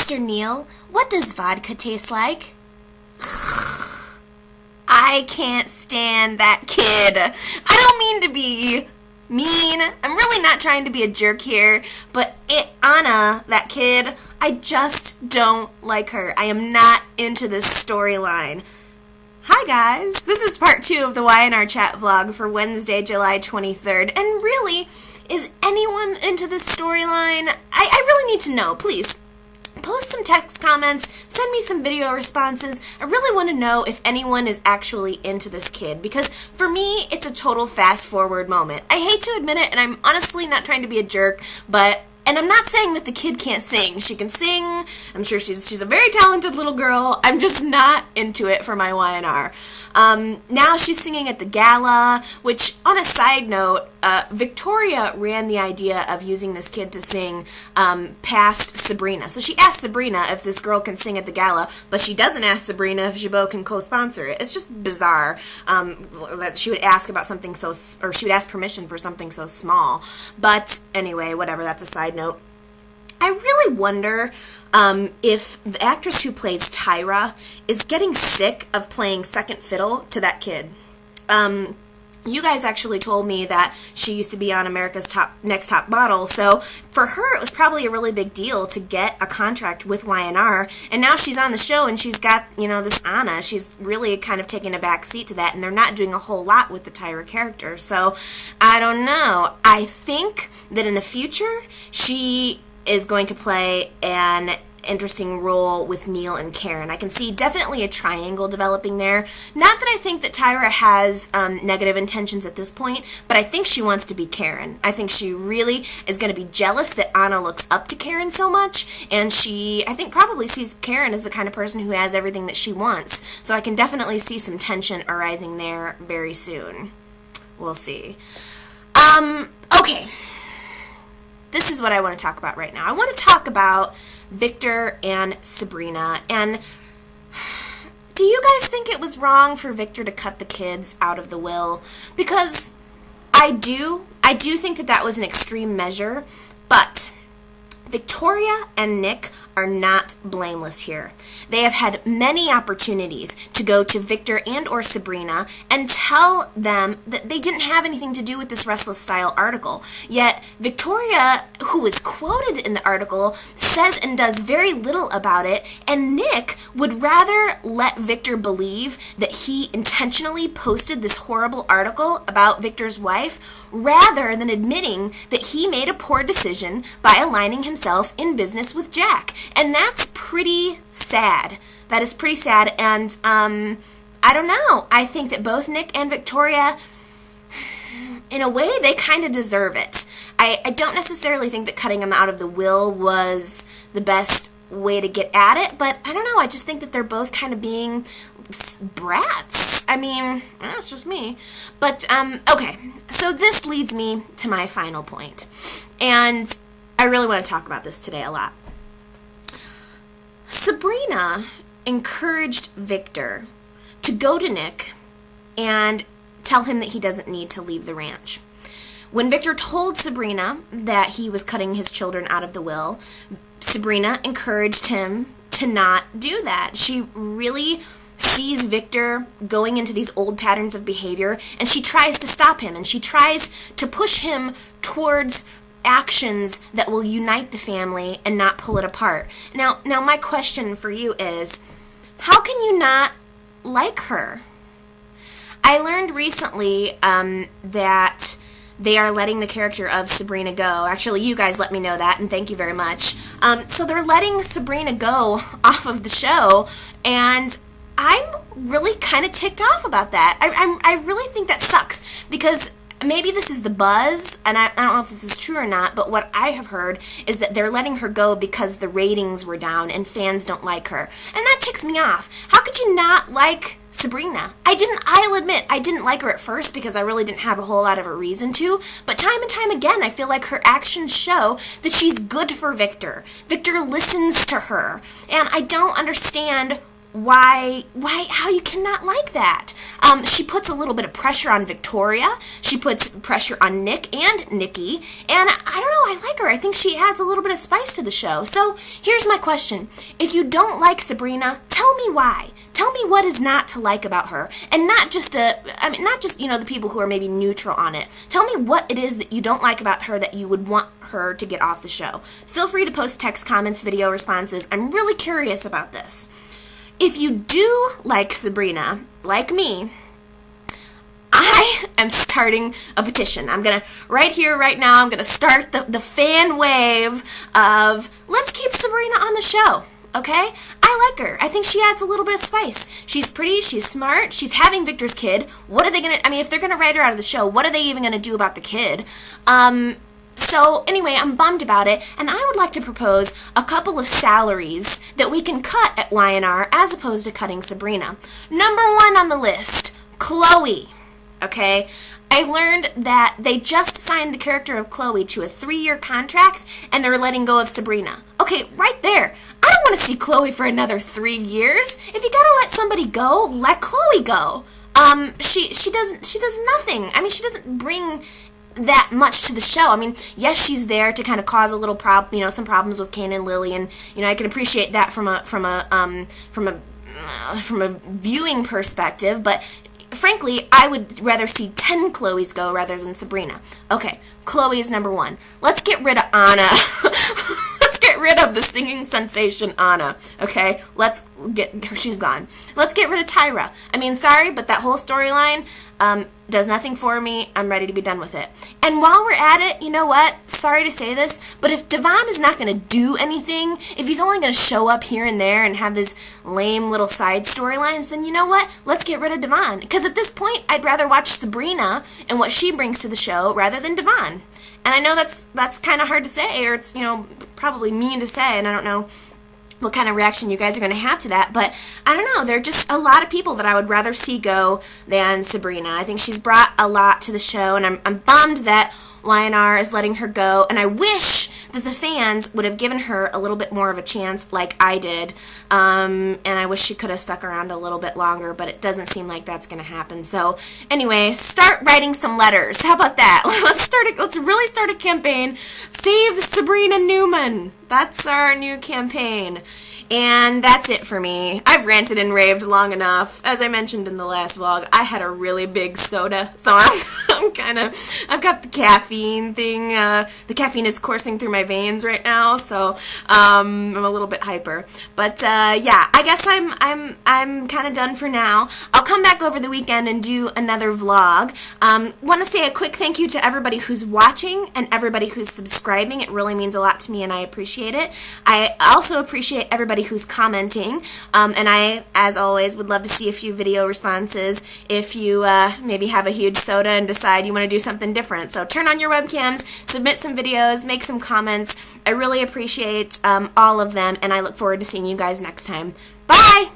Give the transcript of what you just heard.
Mr. Neal, what does vodka taste like? I can't stand that kid. I don't mean to be mean. I'm really not trying to be a jerk here, but Anna, that kid, I just don't like her. I am not into this storyline. Hi guys, this is part 2 of the Y&R chat vlog for Wednesday, July 23rd, and really, is anyone into this storyline? I really need to know, please. Post some text comments, send me some video responses. I really want to know if anyone is actually into this kid, because for me, it's a total fast-forward moment. I hate to admit it, and I'm honestly not trying to be a jerk, and I'm not saying that the kid can't sing. She can sing. I'm sure she's a very talented little girl. I'm just not into it for my Y&R. Now she's singing at the gala, which, on a side note, Victoria ran the idea of using this kid to sing past Sabrina. So she asked Sabrina if this girl can sing at the gala, but she doesn't ask Sabrina if Jabot can co-sponsor it. It's just bizarre that she would ask about something or she would ask permission for something so small. But anyway, whatever, that's a side note. I really wonder if the actress who plays Tyra is getting sick of playing second fiddle to that kid. You guys actually told me that she used to be on America's Next Top Model, so for her it was probably a really big deal to get a contract with Y&R, and now she's on the show and she's got, this Anna. She's really kind of taking a back seat to that, and they're not doing a whole lot with the Tyra character, so I don't know. I think that in the future she is going to play an interesting role with Neal and Karen. I can see definitely a triangle developing there. Not that I think that Tyra has negative intentions at this point, but I think she wants to be Karen. I think she really is going to be jealous that Anna looks up to Karen so much, and I think probably sees Karen as the kind of person who has everything that she wants. So I can definitely see some tension arising there very soon. We'll see. Okay. This is what I want to talk about right now. I want to talk about Victor and Sabrina. And do you guys think it was wrong for Victor to cut the kids out of the will? Because I do think that was an extreme measure, but Victoria and Nick are not blameless here. They have had many opportunities to go to Victor and or Sabrina and tell them that they didn't have anything to do with this Restless Style article. Yet Victoria, who is quoted in the article, says and does very little about it, and Nick would rather let Victor believe that he intentionally posted this horrible article about Victor's wife rather than admitting that he made a poor decision by aligning himself in business with Jack. And that's pretty sad. That is pretty sad, and I don't know. I think that both Nick and Victoria, in a way, they kind of deserve it. I don't necessarily think that cutting them out of the will was the best way to get at it, but I don't know. I just think that they're both kind of being brats. I mean, that's just me. But, okay. So this leads me to my final point. And I really want to talk about this today a lot. Sabrina encouraged Victor to go to Nick and tell him that he doesn't need to leave the ranch. When Victor told Sabrina that he was cutting his children out of the will, Sabrina encouraged him to not do that. She really sees Victor going into these old patterns of behavior, and she tries to stop him, and she tries to push him towards actions that will unite the family and not pull it apart. Now my question for you is, how can you not like her? I learned recently that they are letting the character of Sabrina go. Actually, you guys let me know that, and thank you very much. So they're letting Sabrina go off of the show, and I'm really kind of ticked off about that. I really think that sucks, because maybe this is the buzz, and I don't know if this is true or not, but what I have heard is that they're letting her go because the ratings were down and fans don't like her. And that ticks me off. How could you not like Sabrina? I'll admit, I didn't like her at first because I really didn't have a whole lot of a reason to, but time and time again, I feel like her actions show that she's good for Victor. Victor listens to her, and I don't understand how you cannot like that. She puts a little bit of pressure on Victoria. She puts pressure on Nick and Nikki. And I don't know, I like her. I think she adds a little bit of spice to the show. So here's my question. If you don't like Sabrina, tell me why. Tell me what is not to like about her. And not just, the people who are maybe neutral on it. Tell me what it is that you don't like about her that you would want her to get off the show. Feel free to post text comments, video responses. I'm really curious about this. If you do like Sabrina, like me, I am starting a petition. I'm going to, right here, right now, I'm going to start the fan wave of let's keep Sabrina on the show, okay? I like her. I think she adds a little bit of spice. She's pretty, she's smart, she's having Victor's kid. What are they going to, if they're going to write her out of the show, what are they even going to do about the kid? So anyway, I'm bummed about it, and I would like to propose a couple of salaries that we can cut at Y&R as opposed to cutting Sabrina. Number 1 on the list, Chloe. Okay, I learned that they just signed the character of Chloe to a 3-year contract, and they're letting go of Sabrina. Okay, right there. I don't want to see Chloe for another 3 years. If you gotta let somebody go, let Chloe go. She does nothing. She doesn't bring that much to the show. Yes, she's there to kind of cause a little some problems with Kane and Lily, and I can appreciate that from a viewing perspective, but frankly, I would rather see 10 Chloes go rather than Sabrina. Okay, Chloe is number 1. Let's get rid of Anna. Let's get rid of the singing sensation Anna. Okay, she's gone. Let's get rid of Tyra. Sorry, but that whole storyline does nothing for me. I'm ready to be done with it. And while we're at it, you know what? Sorry to say this, but if Devon is not going to do anything, if he's only going to show up here and there and have this lame little side storylines, then you know what? Let's get rid of Devon. Because at this point, I'd rather watch Sabrina and what she brings to the show rather than Devon. And I know that's kind of hard to say, or it's, probably mean to say, and I don't know what kind of reaction you guys are going to have to that, but I don't know, there are just a lot of people that I would rather see go than Sabrina. I think she's brought a lot to the show, and I'm bummed that Y&R is letting her go, and I wish that the fans would have given her a little bit more of a chance like I did, and I wish she could have stuck around a little bit longer, but it doesn't seem like that's going to happen. So anyway, start writing some letters. How about that? Let's really start a campaign. Save Sabrina Newman. That's our new campaign. And that's it for me. I've ranted and raved long enough. As I mentioned in the last vlog, I had a really big soda, so I've got the caffeine thing. The caffeine is coursing through my veins right now, so I'm a little bit hyper. But yeah, I guess I'm kind of done for now. I'll come back over the weekend and do another vlog. Want to say a quick thank you to everybody who's watching and everybody who's subscribing. It really means a lot to me, and I appreciate it. I also appreciate everybody who's commenting, and I, as always, would love to see a few video responses if you maybe have a huge soda and decide you want to do something different. So turn on your webcams, submit some videos, make some comments. I really appreciate all of them, and I look forward to seeing you guys next time. Bye!